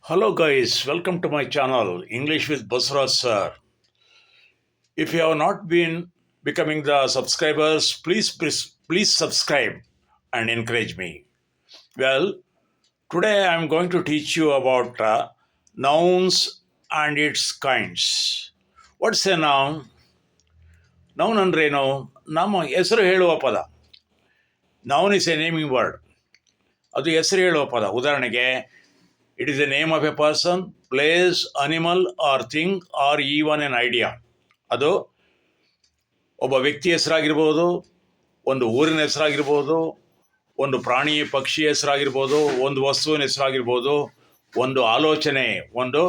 Hello guys, welcome to my channel English with Basraj sir. If you have not been becoming the subscribers, please subscribe and encourage me. Well, today I am going to teach you about nouns and its kinds. What's a noun? Noun ಅಂದ್ರೇನು? ನಮ್ಮ ಹೆಸರು ಹೇಳುವ ಪದ. Noun is a naming word. ಅದು ಹೆಸರು ಹೇಳುವ ಪದ. ಉದಾಹರಣೆಗೆ it is A name of A person, place, animal R thing R even N idea. ಅದು ಒಬ್ಬ ವ್ಯಕ್ತಿ ಹೆಸರಾಗಿರ್ಬೋದು, ಒಂದು ಊರಿನ ಹೆಸರಾಗಿರ್ಬೋದು, ಒಂದು ಪ್ರಾಣಿ ಪಕ್ಷಿ ಹೆಸರಾಗಿರ್ಬೋದು, ಒಂದು ವಸ್ತುವಿನ ಹೆಸರಾಗಿರ್ಬೋದು, ಒಂದು ಆಲೋಚನೆ, ಒಂದು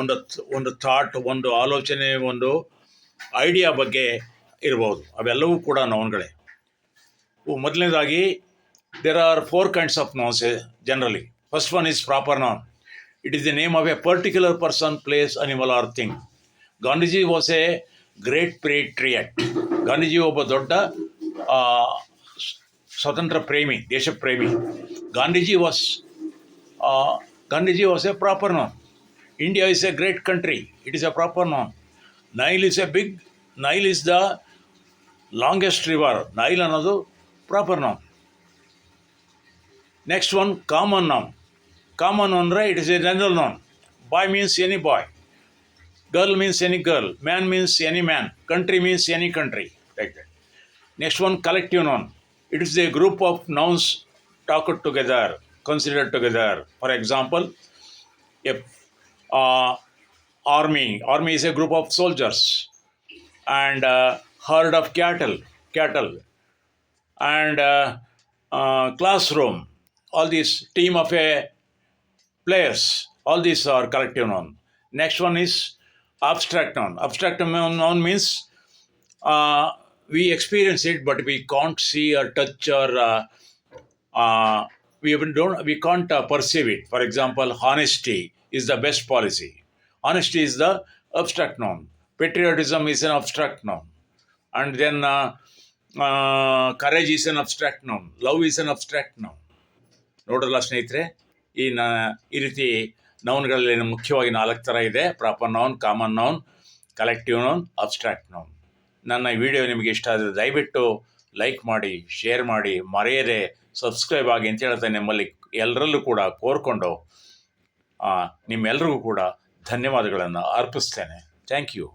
ಒಂದು ಒಂದು ಥಾಟ್, ಒಂದು ಆಲೋಚನೆ, ಒಂದು ಐಡಿಯಾ ಬಗ್ಗೆ ಇರ್ಬೋದು. ಅವೆಲ್ಲವೂ ಕೂಡ ನೌನ್ಗಳೇ. ಮೊದಲನೇದಾಗಿ there are 4 kinds of nouns generally. First one is proper noun. It is the name of a particular person, place, animal or thing. Gandhiji was a great patriot. Gandhiji ಒಬ್ಬ ದೊಡ್ಡ ಸ್ವತಂತ್ರ ಪ್ರೇಮಿ, ದೇಶ ಪ್ರೇಮಿ. Gandhiji was A proper noun. India is a great country. It is a proper noun. Nile is the longest river. Nile ಅನ್ನೋದು proper noun. Next one, common noun. Common ಅಂದರೆ it is a general noun. Boy means any boy. Girl means any girl. Man means any man. Country means any country. Like that. Next one, collective noun. It is a group of nouns talked together, considered together. For example, if army is a group of soldiers, and herd of cattle, and classroom. All these team of a players, all these are collective noun. Next one is abstract noun. Abstract noun means we experience it, but we can't see or touch or we can't perceive it. For example, honesty is the best policy. Honesty is the abstract noun. Patriotism is an abstract noun. And then courage is an abstract noun. Love is an abstract noun. ನೋಡ್ರಲ್ಲ ಸ್ನೇಹಿತರೆ, ಈ ರೀತಿ ನೌನ್ಗಳಲ್ಲಿ ಮುಖ್ಯವಾಗಿ 4 ಥರ ಇದೆ: proper noun, common noun, collective noun, abstract noun. ನನ್ನ ಈ video ನಿಮಗೆ ಇಷ್ಟ ಆದರೆ ದಯವಿಟ್ಟು ಲೈಕ್ ಮಾಡಿ, ಶೇರ್ ಮಾಡಿ, ಮರೆಯದೆ ಸಬ್ಸ್ಕ್ರೈಬ್ ಆಗಿ ಅಂತ ಹೇಳ್ತಾ ನಿಮ್ಮಲ್ಲಿ ಎಲ್ಲರಲ್ಲೂ ಕೂಡ ಕೋರ್ಕೊಂಡು ನಿಮ್ಮೆಲ್ಲರಿಗೂ ಕೂಡ ಧನ್ಯವಾದಗಳನ್ನು ಅರ್ಪಿಸ್ತೇನೆ. Thank you.